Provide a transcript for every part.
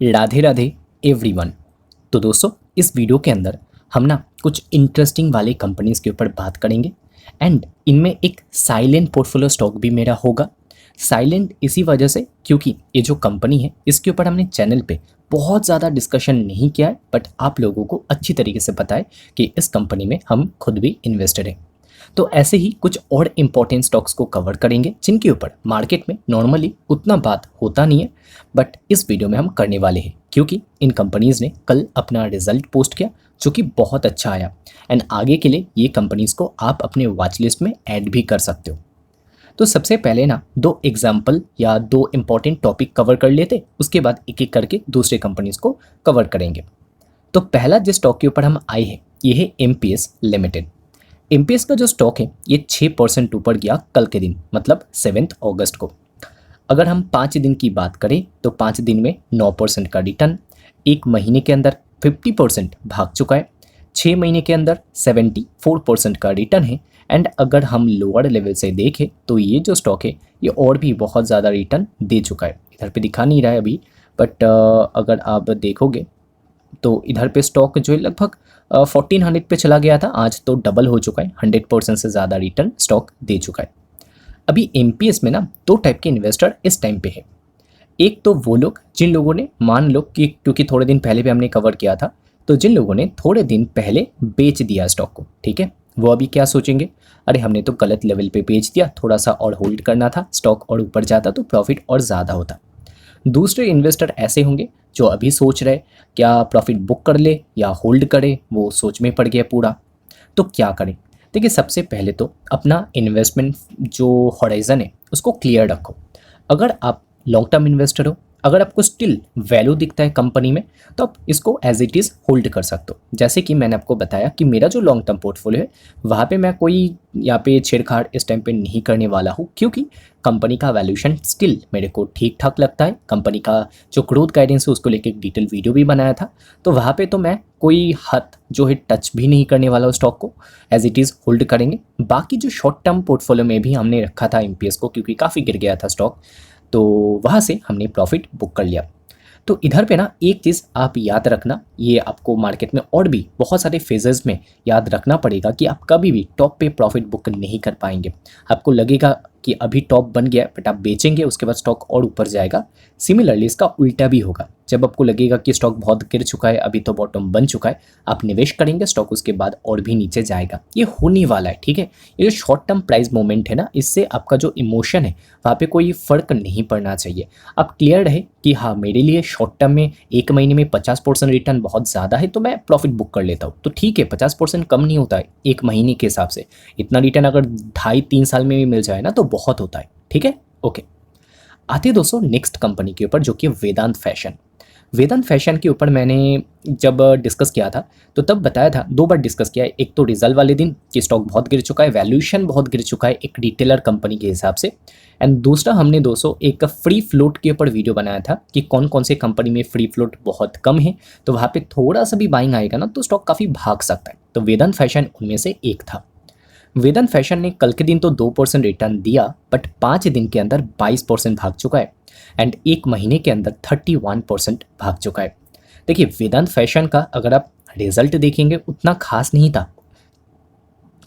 Radhe Radhe everyone. तो दोस्तों, इस वीडियो के अंदर हम ना कुछ इंटरेस्टिंग वाली कंपनीज़ के ऊपर बात करेंगे एंड इनमें एक साइलेंट पोर्टफोलियो स्टॉक भी मेरा होगा। साइलेंट इसी वजह से क्योंकि ये जो कंपनी है इसके ऊपर हमने चैनल पे बहुत ज़्यादा डिस्कशन नहीं किया है, बट आप लोगों को अच्छी तरीके से पता है कि इस कंपनी में हम खुद भी इन्वेस्टेड हैं। तो ऐसे ही कुछ और इम्पोर्टेंट स्टॉक्स को कवर करेंगे जिनके ऊपर मार्केट में नॉर्मली उतना बात होता नहीं है, बट इस वीडियो में हम करने वाले हैं क्योंकि इन कंपनीज़ ने कल अपना रिजल्ट पोस्ट किया जो कि बहुत अच्छा आया एंड आगे के लिए ये कंपनीज़ को आप अपने वॉच लिस्ट में ऐड भी कर सकते हो। तो सबसे पहले ना दो एग्जाम्पल या दो इम्पॉर्टेंट टॉपिक कवर कर लेते, उसके बाद एक एक करके दूसरे कंपनीज़ को कवर करेंगे। तो पहला जिस स्टॉक के ऊपर हम आए हैं ये है MPS लिमिटेड। MPS का जो स्टॉक है ये 6% ऊपर गया कल के दिन, मतलब 7 अगस्त को। अगर हम 5 दिन की बात करें तो 5 दिन में 9% का रिटर्न, एक महीने के अंदर 50% भाग चुका है, 6 महीने के अंदर 74% का रिटर्न है। एंड अगर हम लोअर लेवल से देखें तो ये जो स्टॉक है ये और भी बहुत ज़्यादा रिटर्न दे चुका है। इधर पे दिखा नहीं रहा है अभी, बट अगर आप देखोगे तो इधर पे स्टॉक जो है लगभग 1400 पे चला गया था, आज तो डबल हो चुका है, 100% से ज़्यादा रिटर्न स्टॉक दे चुका है। अभी MPS में ना दो टाइप के इन्वेस्टर इस टाइम पे है। एक तो वो लोग जिन लोगों ने, मान लो कि क्योंकि थोड़े दिन पहले भी हमने कवर किया था, तो जिन लोगों ने थोड़े दिन पहले बेच दिया स्टॉक को, ठीक है, वो अभी क्या सोचेंगे, अरे हमने तो गलत लेवल पे बेच दिया, थोड़ा सा और होल्ड करना था, स्टॉक और ऊपर जाता तो प्रॉफिट और ज़्यादा होता। दूसरे इन्वेस्टर ऐसे होंगे जो अभी सोच रहे क्या प्रॉफिट बुक कर ले या होल्ड करे, वो सोच में पड़ गया पूरा। तो क्या करें? देखिए, सबसे पहले तो अपना इन्वेस्टमेंट जो हॉराइजन है उसको क्लियर रखो। अगर आप लॉन्ग टर्म इन्वेस्टर हो, अगर आपको स्टिल वैल्यू दिखता है कंपनी में, तो आप इसको एज इट इज़ होल्ड कर सकते हो। जैसे कि मैंने आपको बताया कि मेरा जो लॉन्ग टर्म पोर्टफोलियो है वहाँ पे मैं कोई यहाँ पे छेड़छाड़ इस टाइम पे नहीं करने वाला हूँ, क्योंकि कंपनी का वैल्यूएशन स्टिल मेरे को ठीक ठाक लगता है। कंपनी का जो ग्रोथ गाइडेंस है उसको लेकर एक डिटेल वीडियो भी बनाया था, तो वहाँ पे तो मैं कोई हाथ जो है टच भी नहीं करने वाला स्टॉक को, एज इट इज़ होल्ड करेंगे। बाकी जो शॉर्ट टर्म पोर्टफोलियो में भी हमने रखा था MPS को, क्योंकि काफ़ी गिर गया था स्टॉक, तो वहाँ से हमने प्रॉफिट बुक कर लिया। तो इधर पे ना एक चीज़ आप याद रखना, ये आपको मार्केट में और भी बहुत सारे फेजेस में याद रखना पड़ेगा कि आप कभी भी टॉप पे प्रॉफिट बुक नहीं कर पाएंगे। आपको लगेगा कि अभी टॉप बन गया है, बट आप बेचेंगे उसके बाद स्टॉक और ऊपर जाएगा। सिमिलरली इसका उल्टा भी होगा, जब आपको लगेगा कि स्टॉक बहुत गिर चुका है, अभी तो बॉटम बन चुका है, आप निवेश करेंगे, स्टॉक उसके बाद और भी नीचे जाएगा। ये होने वाला है, ठीक है। ये जो शॉर्ट टर्म प्राइस मोमेंट है ना, इससे आपका जो इमोशन है वहाँ पे कोई फ़र्क नहीं पड़ना चाहिए। आप क्लियर रहे कि हाँ, मेरे लिए शॉर्ट टर्म में एक महीने में 50% रिटर्न बहुत ज़्यादा है, तो मैं प्रॉफिट बुक कर लेता हूँ। तो ठीक है, 50% कम नहीं होता है एक महीने के हिसाब से। इतना रिटर्न अगर 2.5-3 साल में भी मिल जाए ना तो बहुत होता है, ठीक है। ओके, आते हैं दोस्तों नेक्स्ट कंपनी के ऊपर जो कि वेदांत फैशन। वेदांत फैशन के ऊपर मैंने जब डिस्कस किया था तो तब बताया था, दो बार डिस्कस किया है। एक तो रिजल्ट वाले दिन कि स्टॉक बहुत गिर चुका है, वैल्यूएशन बहुत गिर चुका है एक रिटेलर कंपनी के हिसाब से, एंड दूसरा हमने दोस्तों एक फ्री फ्लोट के ऊपर वीडियो बनाया था कि कौन कौन से कंपनी में फ्री फ्लोट बहुत कम है, तो वहाँ पे थोड़ा सा भी बाइंग आएगा ना तो स्टॉक काफ़ी भाग सकता है। तो वेदांत फैशन उनमें से एक था। वेदांत फैशन ने कल के दिन तो 2% रिटर्न दिया, बट 5 दिन के अंदर 22% भाग चुका है एंड एक महीने के अंदर 31% भाग चुका है। देखिए, वेदांत फैशन का अगर आप रिजल्ट देखेंगे उतना खास नहीं था।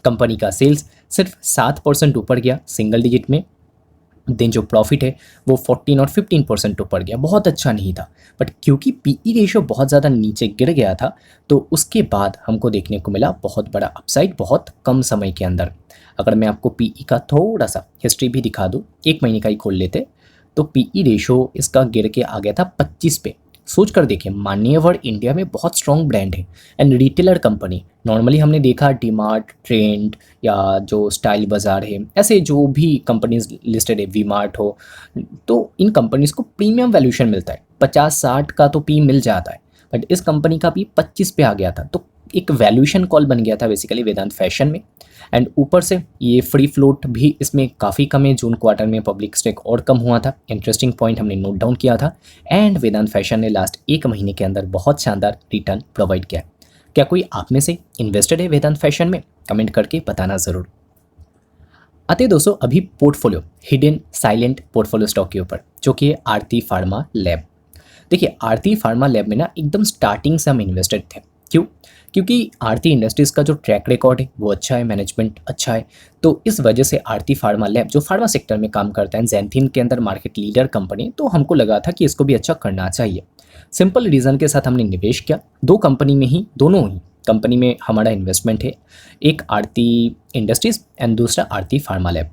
कंपनी का सेल्स सिर्फ 7% ऊपर गया सिंगल डिजिट में, देन जो प्रॉफिट है वो 14 और 15% ऊपर गया, बहुत अच्छा नहीं था। बट क्योंकि PE रेशियो बहुत ज़्यादा नीचे गिर गया था तो उसके बाद हमको देखने को मिला बहुत बड़ा अपसाइड बहुत कम समय के अंदर। अगर मैं आपको PE का थोड़ा सा हिस्ट्री भी दिखा दूँ, एक महीने का ही खोल लेते, तो PE रेशियो इसका गिर के आ गया था 25 पे। सोच कर देखिए, मान्यवर इंडिया में बहुत स्ट्रॉन्ग ब्रांड है एंड रिटेलर कंपनी। नॉर्मली हमने देखा डीमार्ट, ट्रेंड या जो स्टाइल बाज़ार है, ऐसे जो भी कंपनीज लिस्टेड है, वी मार्ट हो, तो इन कंपनीज को प्रीमियम वैल्यूएशन मिलता है। 50-60 का तो पी मिल जाता है, बट इस कंपनी का पी 25 पे आ गया था, तो एक वैल्यूएशन कॉल बन गया था बेसिकली वेदांत फैशन में। एंड ऊपर से ये फ्री फ्लोट भी इसमें काफ़ी कम है, जून क्वार्टर में पब्लिक स्टेक और कम हुआ था। इंटरेस्टिंग पॉइंट हमने नोट डाउन किया था। एंड वेदांत फैशन ने लास्ट एक महीने के अंदर बहुत शानदार रिटर्न प्रोवाइड किया। क्या कोई आप में से इन्वेस्टेड है वेदांत फैशन में? कमेंट करके बताना ज़रूर। आते दोस्तों अभी portfolio hidden silent portfolio stock के ऊपर जो कि आरती फार्मा लैब। देखिए आरती फार्मा लैब में ना एकदम स्टार्टिंग से हम इन्वेस्टेड थे। क्यों? क्योंकि आरती इंडस्ट्रीज़ का जो ट्रैक रिकॉर्ड है वो अच्छा है, मैनेजमेंट अच्छा है। तो इस वजह से आरती फार्मा लैब जो फार्मा सेक्टर में काम करता है, ज़ैंथिन के अंदर मार्केट लीडर कंपनी, तो हमको लगा था कि इसको भी अच्छा करना चाहिए। सिंपल रीज़न के साथ हमने निवेश किया। दो कंपनी में ही, दोनों ही कंपनी में हमारा इन्वेस्टमेंट है। एक आरती इंडस्ट्रीज़ एंड दूसरा आरती फार्मा लैब।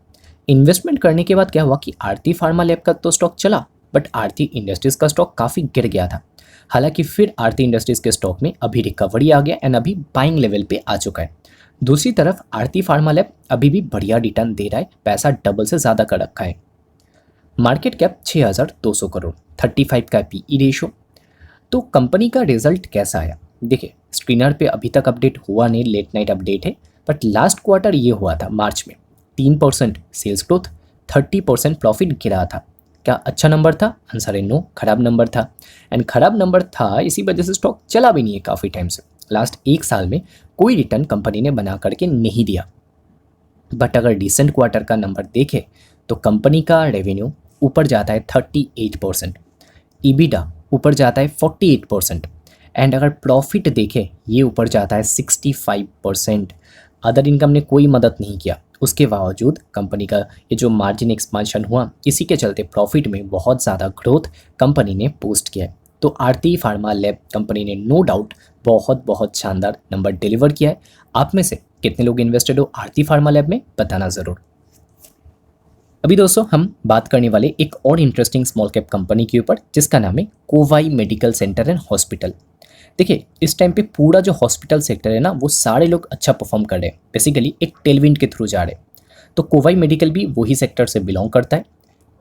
इन्वेस्टमेंट करने के बाद क्या हुआ कि आरती फार्मा लैब का तो स्टॉक चला, बट आरती इंडस्ट्रीज़ का स्टॉक काफ़ी गिर गया था। हालांकि फिर आरती इंडस्ट्रीज़ के स्टॉक में अभी रिकवरी आ गया एंड अभी बाइंग लेवल पे आ चुका है। दूसरी तरफ आरती फार्मा लैब अभी भी बढ़िया रिटर्न दे रहा है, पैसा डबल से ज़्यादा कर रखा है। मार्केट कैप 6200 करोड़, 35 का पीई रेशो। तो कंपनी का रिजल्ट कैसा आया? देखिए स्क्रीनर पे अभी तक अपडेट हुआ नहीं, लेट नाइट अपडेट है, बट लास्ट क्वार्टर ये हुआ था मार्च में 3% सेल्स ग्रोथ, 30% प्रॉफिट गिरा था। क्या अच्छा नंबर था? आंसर है नो, खराब नंबर था। एंड खराब नंबर था, इसी वजह से स्टॉक चला भी नहीं है काफ़ी टाइम से। लास्ट एक साल में कोई रिटर्न कंपनी ने बना करके नहीं दिया। बट अगर डिसेंट क्वार्टर का नंबर देखें तो कंपनी का रेवेन्यू ऊपर जाता है 38%, ईबिटा ऊपर जाता है 48%, एंड अगर प्रॉफिट देखें ये ऊपर जाता है 65%। अदर इनकम ने कोई मदद नहीं किया, उसके बावजूद कंपनी का ये जो मार्जिन एक्सपांशन हुआ, इसी के चलते प्रॉफिट में बहुत ज़्यादा ग्रोथ कंपनी ने पोस्ट किया है। तो आरती फार्मा लैब कंपनी ने नो डाउट बहुत बहुत शानदार नंबर डिलीवर किया है। आप में से कितने लोग इन्वेस्टेड हो आरती फार्मा लैब में, बताना ज़रूर। अभी दोस्तों हम बात करने वाले एक और इंटरेस्टिंग स्मॉल कैप कंपनी के ऊपर, जिसका नाम है कोवाई मेडिकल सेंटर एंड हॉस्पिटल। देखिए इस टाइम पे पूरा जो हॉस्पिटल सेक्टर है ना, वो सारे लोग अच्छा परफॉर्म कर रहे हैं, बेसिकली एक टेलविंड के थ्रू जा रहे हैं। तो कोवाई मेडिकल भी वही सेक्टर से बिलोंग करता है।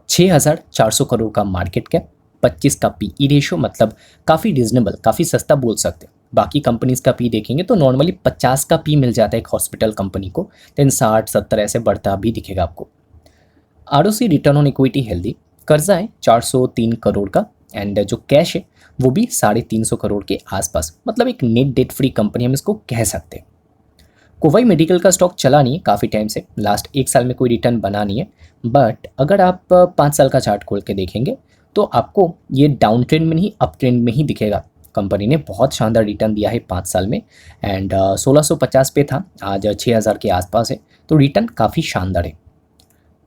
6400 करोड़ का मार्केट कैप, 25 का पीई रेशो, मतलब काफ़ी रिजनेबल, काफ़ी सस्ता बोल सकते हैं। बाकी कंपनीज का पी देखेंगे तो नॉर्मली 50 का पी मिल जाता है एक हॉस्पिटल कंपनी को, देन 60-70 ऐसे बढ़ता भी दिखेगा आपको। ROC return on equity healthy, कर्जा है 403 करोड़ का, एंड जो कैश है वो भी 350 करोड़ के आसपास, मतलब एक नेट डेट फ्री कंपनी हम इसको कह सकते हैं। कोवाई मेडिकल का स्टॉक चला नहीं है काफ़ी टाइम से, लास्ट एक साल में कोई रिटर्न बना नहीं है। बट अगर आप 5 साल का चार्ट खोल के देखेंगे तो आपको ये डाउन ट्रेंड में नहीं, अप ट्रेंड में ही दिखेगा। कंपनी ने बहुत शानदार रिटर्न दिया है 5 साल में, एंड 1650 पे था, आज 6000 के आसपास है, तो रिटर्न काफ़ी शानदार है।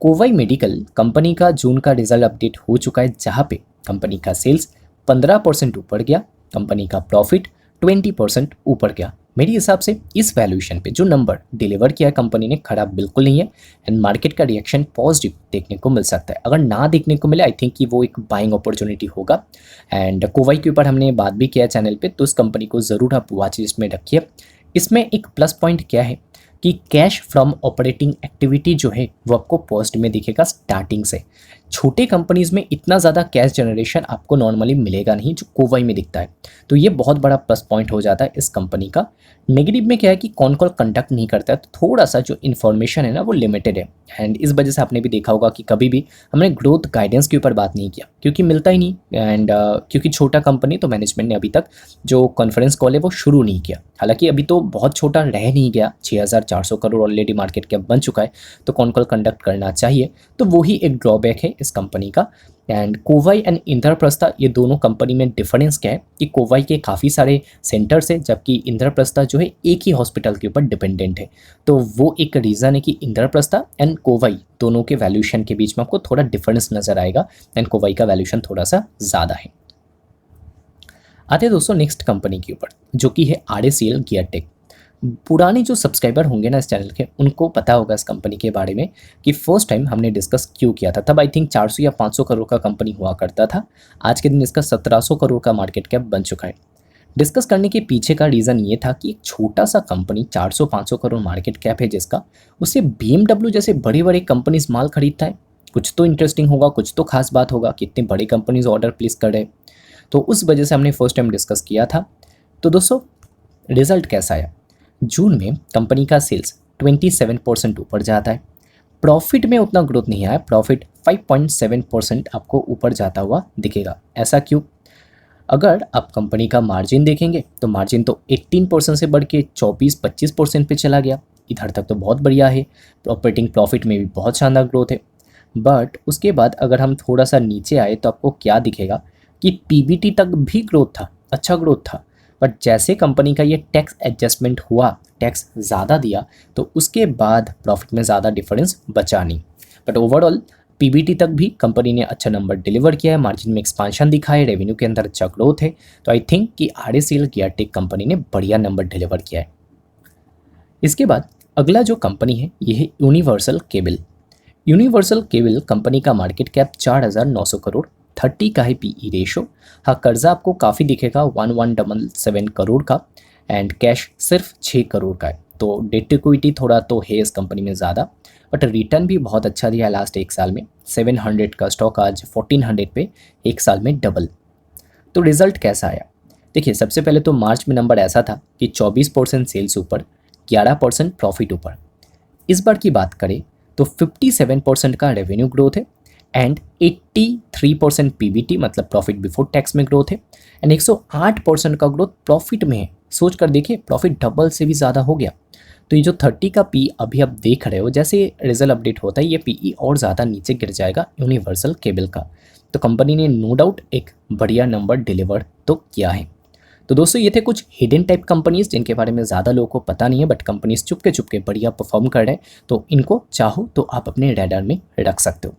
कोवाई मेडिकल कंपनी का जून का रिजल्ट अपडेट हो चुका है, जहाँ पे कंपनी का सेल्स 15% ऊपर गया, कंपनी का प्रॉफिट 20% ऊपर गया। मेरे हिसाब से इस वैल्यूएशन पे जो नंबर डिलीवर किया है कंपनी ने, खराब बिल्कुल नहीं है, एंड मार्केट का रिएक्शन पॉजिटिव देखने को मिल सकता है। अगर ना देखने को मिले, आई थिंक कि वो एक बाइंग अपॉर्चुनिटी होगा। एंड कोवाई के ऊपर हमने बात भी किया चैनल पे, तो इस कंपनी को ज़रूर आप वॉच लिस्ट में रखिए। इसमें एक प्लस पॉइंट क्या है कि कैश फ्रॉम ऑपरेटिंग एक्टिविटी जो है वो आपको पॉजिटिव में दिखेगा स्टार्टिंग से। छोटे कंपनीज में इतना ज़्यादा कैश जनरेशन आपको नॉर्मली मिलेगा नहीं जो कोवाई में दिखता है, तो ये बहुत बड़ा प्लस पॉइंट हो जाता है इस कंपनी का। नेगेटिव में क्या है कि कौन कॉल कंडक्ट नहीं करता है, तो थोड़ा सा जो इन्फॉर्मेशन है ना वो लिमिटेड है, एंड इस वजह से आपने भी देखा होगा कि कभी भी हमने ग्रोथ गाइडेंस के ऊपर बात नहीं किया, क्योंकि मिलता ही नहीं, एंड क्योंकि छोटा कंपनी, तो मैनेजमेंट ने अभी तक जो कॉन्फ्रेंस कॉल है वो शुरू नहीं किया। हालांकि अभी तो बहुत छोटा रह नहीं गया, 6400 करोड़ ऑलरेडी मार्केट कैप बन चुका है, तो कौन कॉल कंडक्ट करना चाहिए, तो वही एक ड्रॉबैक है इस कंपनी का। एंड कोवाई एंड इंद्रप्रस्था, ये दोनों कंपनी में डिफरेंस क्या है कि कोवाई के काफ़ी सारे सेंटर्स है, जबकि इंद्रप्रस्था जो है एक ही हॉस्पिटल के ऊपर डिपेंडेंट है। तो वो एक रीज़न है कि इंद्रप्रस्था एंड कोवाई दोनों के वैल्यूएशन के बीच में आपको थोड़ा डिफरेंस नज़र आएगा, एंड कोवाई का वैल्यूएशन थोड़ा सा ज़्यादा है। आते हैं दोस्तों नेक्स्ट कंपनी के ऊपर, जो कि है RACL गियरटेक। पुराने जो सब्सक्राइबर होंगे ना इस चैनल के, उनको पता होगा इस कंपनी के बारे में कि फर्स्ट टाइम हमने डिस्कस क्यों किया था। तब आई थिंक 400 या 500 करोड़ का कंपनी हुआ करता था, आज के दिन इसका 1700 करोड़ का मार्केट कैप बन चुका है। डिस्कस करने के पीछे का रीज़न ये था कि एक छोटा सा कंपनी 400-500 करोड़ मार्केट कैप है जिसका, उससे BMW जैसे बड़े बड़े कंपनीज माल खरीदता है, कुछ तो इंटरेस्टिंग होगा, कुछ तो खास बात होगा कि इतने बड़े कंपनीज ऑर्डर प्लेस कर रहे। तो उस वजह से हमने फर्स्ट टाइम डिस्कस किया था। तो दोस्तों रिजल्ट कैसा आया? जून में कंपनी का सेल्स 27% ऊपर जाता है, प्रॉफिट में उतना ग्रोथ नहीं आया, प्रॉफिट 5.7% आपको ऊपर जाता हुआ दिखेगा। ऐसा क्यों? अगर आप कंपनी का मार्जिन देखेंगे तो मार्जिन तो 18% से बढ़ के 24-25% पे चला गया, इधर तक तो बहुत बढ़िया है। ऑपरेटिंग प्रॉफिट में भी बहुत शानदार ग्रोथ है। बट उसके बाद अगर हम थोड़ा सा नीचे आए तो आपको क्या दिखेगा कि पीबीटी तक भी ग्रोथ था, अच्छा ग्रोथ था, बट जैसे कंपनी का ये टैक्स एडजस्टमेंट हुआ, टैक्स ज़्यादा दिया, तो उसके बाद प्रॉफिट में ज़्यादा डिफरेंस बचा नहीं। बट ओवरऑल पीबीटी तक भी कंपनी ने अच्छा नंबर डिलीवर किया है, मार्जिन में एक्सपांशन दिखा है, रेवेन्यू के अंदर अच्छा ग्रोथ है। तो आई थिंक कि आरएसएल गियरटेक कंपनी ने बढ़िया नंबर डिलीवर किया है। इसके बाद अगला जो कंपनी है ये है universal cable. Universal cable company का मार्केट कैप 4,900 करोड़, 30 का है पीई रेशो। हाँ, कर्जा आपको काफ़ी दिखेगा 1177 करोड़ का, एंड कैश सिर्फ 6 करोड़ का है। तो डेट इक्विटी थोड़ा तो है इस कंपनी में ज़्यादा, बट रिटर्न भी बहुत अच्छा दिया है लास्ट एक साल में। 700 का स्टॉक आज 1400 पे, एक साल में डबल। तो रिजल्ट कैसा आया? देखिए, सबसे पहले तो मार्च में नंबर ऐसा था कि 24% सेल्स ऊपर, 11% प्रॉफिट ऊपर। इस बार की बात करें तो 57% का रेवेन्यू ग्रोथ है, एंड 83% पीबीटी मतलब प्रॉफिट बिफोर टैक्स में ग्रोथ है, एंड 108% का ग्रोथ प्रॉफिट में है। सोच कर देखिए, प्रॉफिट डबल से भी ज़्यादा हो गया। तो ये जो 30 का पी अभी आप देख रहे हो, जैसे रिजल्ट अपडेट होता है ये पीई और ज़्यादा नीचे गिर जाएगा यूनिवर्सल केबल का। तो कंपनी ने नो डाउट एक बढ़िया नंबर डिलीवर तो किया है। तो दोस्तों, ये थे कुछ हिडन टाइप कंपनीज जिनके बारे में ज़्यादा लोगों को पता नहीं है, बट कंपनीज चुपके चुपके बढ़िया परफॉर्म कर रहे हैं, तो इनको चाहो तो आप अपने रडार में रख सकते हो।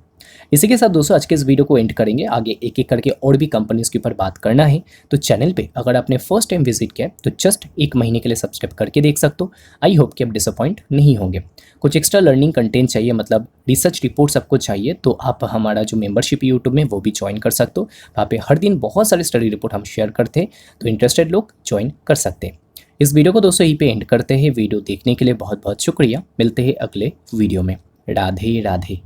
इसी के साथ दोस्तों आज के इस वीडियो को एंड करेंगे। आगे एक एक करके और भी कंपनीज के ऊपर बात करना है, तो चैनल पे अगर आपने फर्स्ट टाइम विजिट किया है तो जस्ट 1 महीने के लिए सब्सक्राइब करके देख सकते हो। आई होप कि आप डिसअपॉइंट नहीं होंगे। कुछ एक्स्ट्रा लर्निंग कंटेंट चाहिए, मतलब रिसर्च रिपोर्ट सबको चाहिए, तो आप हमारा जो मेंबरशिप यूट्यूब में वो भी ज्वाइन कर सकते हो। वहाँ पे हर दिन बहुत सारे स्टडी रिपोर्ट हम शेयर करते हैं, तो इंटरेस्टेड लोग ज्वाइन कर सकते हैं। इस वीडियो को दोस्तों यहीं पे एंड करते हैं। वीडियो देखने के लिए बहुत बहुत शुक्रिया। मिलते हैं अगले वीडियो में। राधे राधे।